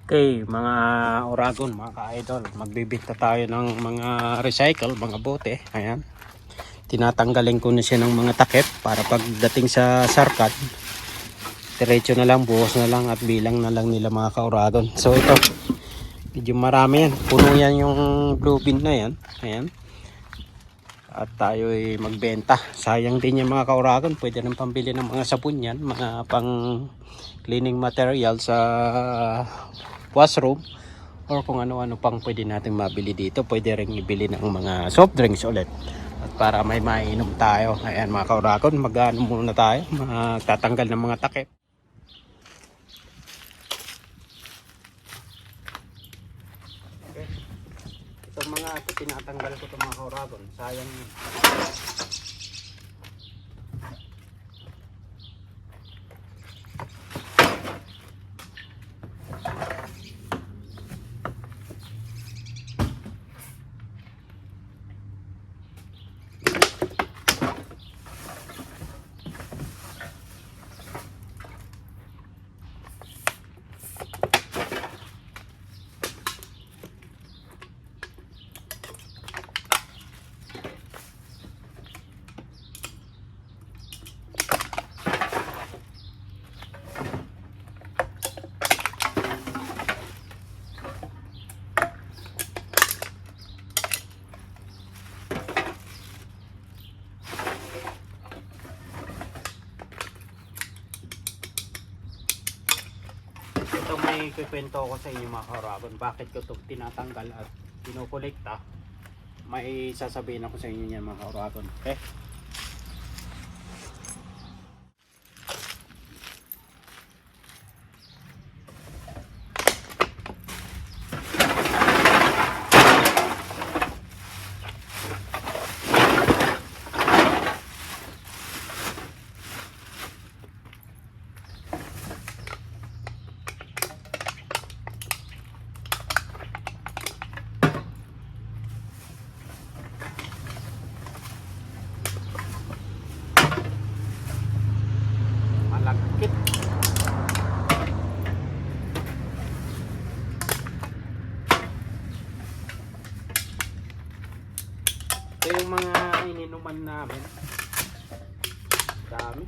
Okay, mga Oragon, mga ka-idol, magbibenta tayo ng mga recycle, mga bote. Ayan. Tinatanggalin ko na siya ng mga takip para pagdating sa sarkat, diretso na lang, buhos na lang at bilang na lang nila mga ka-Oragon. So ito, medyo marami yan. Puno yan yung blue bin na yan. Ayan. At tayo ay magbenta. Sayang din yan mga ka-Oragon. Pwede rin pambili ng mga sabon yan, mga pang cleaning material sa washroom, or kung ano-ano pang pwede natin mabili dito. Pwede rin ibili ng mga soft drinks ulit at para may mainom tayo. Ayan mga ka-Oragon, mag-ano muna tayo, magtatanggal ng mga takip. Okay. Itong mga ito, tinatanggal ko itong mga ka-Oragon. Sayang yun. Ito may kikwento ko sa inyo mga ka-Oragon, bakit ko ito tinatanggal at kinukolekta. May sasabihin ako sa inyo niyan mga ka-Oragon. Okay? Malakit. Ito yung mga ininuman namin. Dami.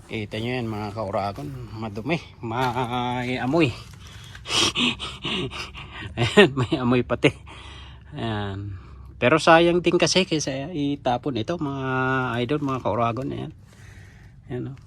Kita nyo yan mga kauragon, madumi, may amoy. Ayan, may amoy pati. Ayan. Pero sayang din kasi kaysa itapon ito mga idol, mga kauragon. Ayan. Ayan, oh.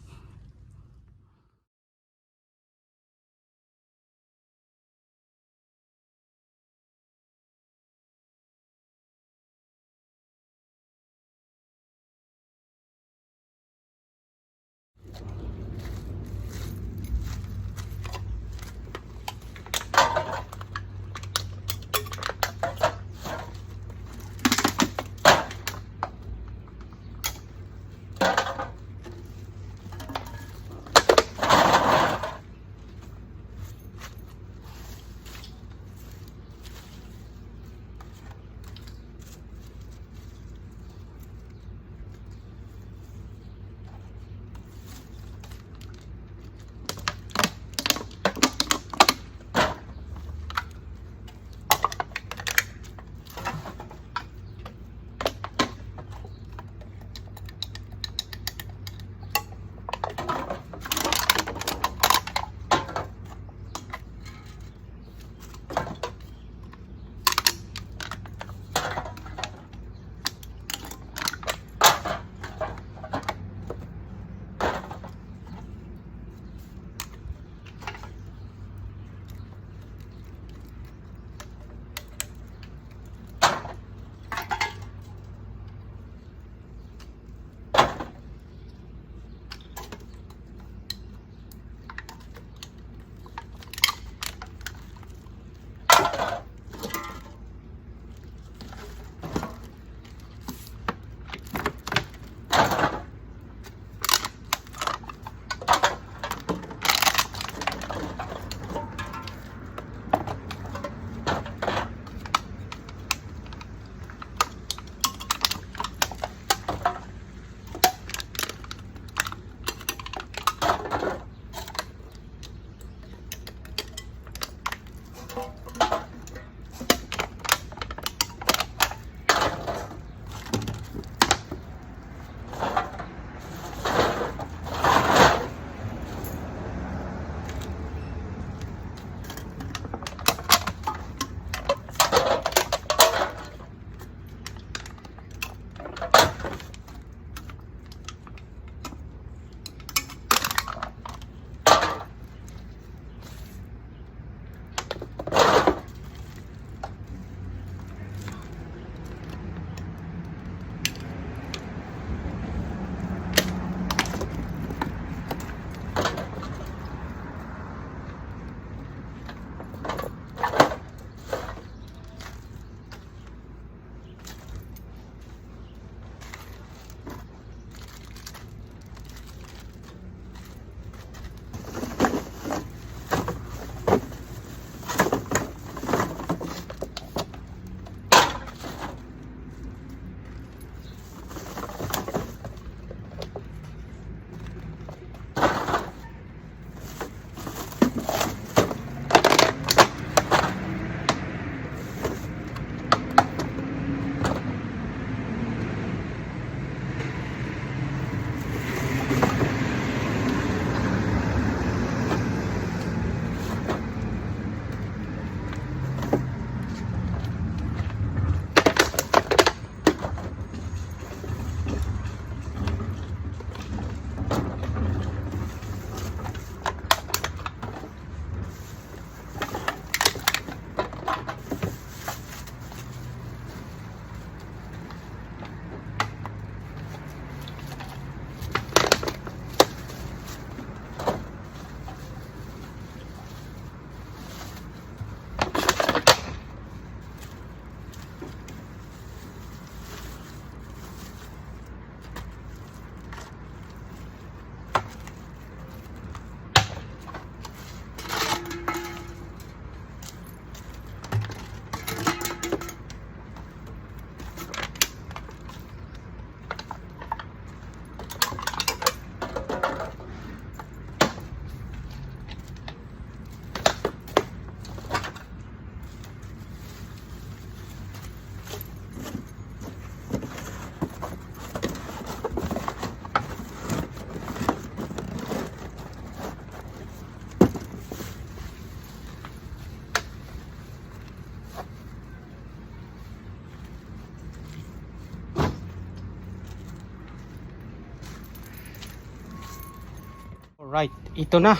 Alright, ito na.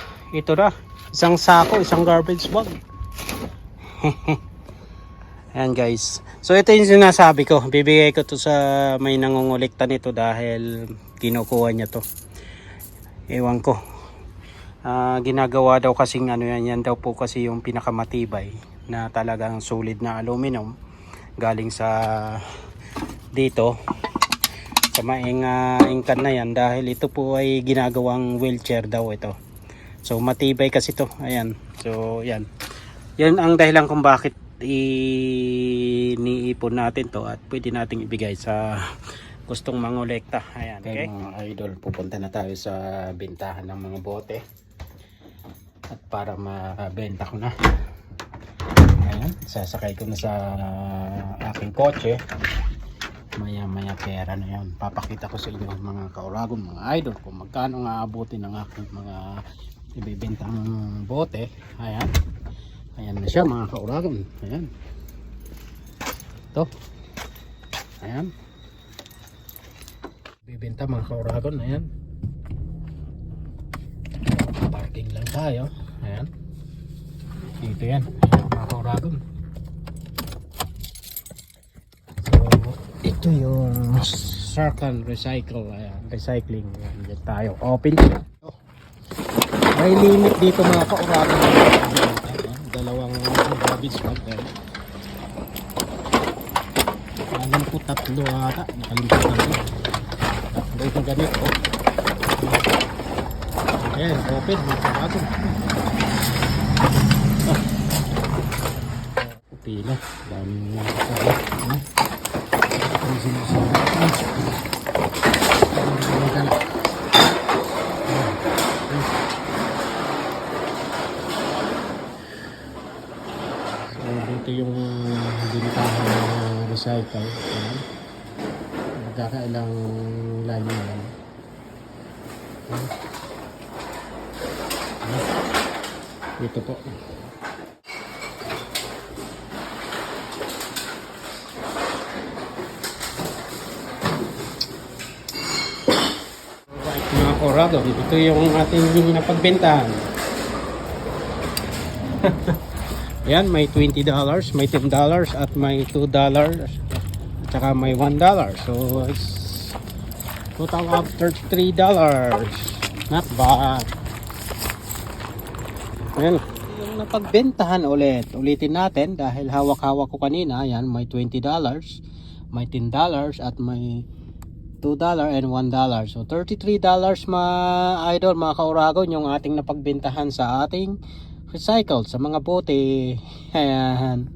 Isang sako, isang garbage bag. Ayan guys. So ito yung sinasabi ko. Bibigay ko to sa may nangungulikta nito dahil kinukuha niya to. Ewan ko. Ginagawa daw kasing ano yan daw po kasi yung pinakamatibay na talagang solid na aluminum galing sa dito sa ingkan na yan dahil ito po ay ginagawang wheelchair daw ito. So matibay kasi to. Ayan. So yan. Yan ang dahilan kung bakit iniipon natin to at pwede nating ibigay sa gustong mangolekta. Ayan, okay mga idol, pupunta na tayo sa bentahan ng mga bote at para mabenta ko na. Ayan, sasakay ko na sa aking kotse. Maya pera na yan. Papakita ko sa inyo mga kauragon, mga idol kung magkano nga abutin ng aking mga ibibentang bote. Ayan. Ayan na siya mga kauragon. Ayan. Ito. Ayan. Bibenta mga kauragon. Ayan. Parking lang tayo. Ayan. Dito yan. Ayan mga kauragon. So, ito yung circle recycle. Ayan. Recycling. Ayan. Diyan tayo. Open siya. May limit dito mga kauragon. Dalawang garbage bag. Alam ko tatlo ata. Nakalimutan ko. Tatlo itong ganito. Ayan, open. Magkakagod. Pila. Daming nakakagod. Ang sinasabi. Ito yung bintahan ng recycle. Ayan. Magkakailang line na lang. Ito po. Right, mga kauragon, ito yung ating napagbentahan. Ayan, may $20, may $10 at may $2 at saka may $1. So it's total of $33. Not bad. Ayan, yung napagbentahan ulitin natin dahil hawak-hawak ko kanina. Ayan, may $20, may $10 at may $2 and $1. So $33 mga idol, mga kauragon, yung ating napagbentahan sa ating recycled sa mga bote. Ayan.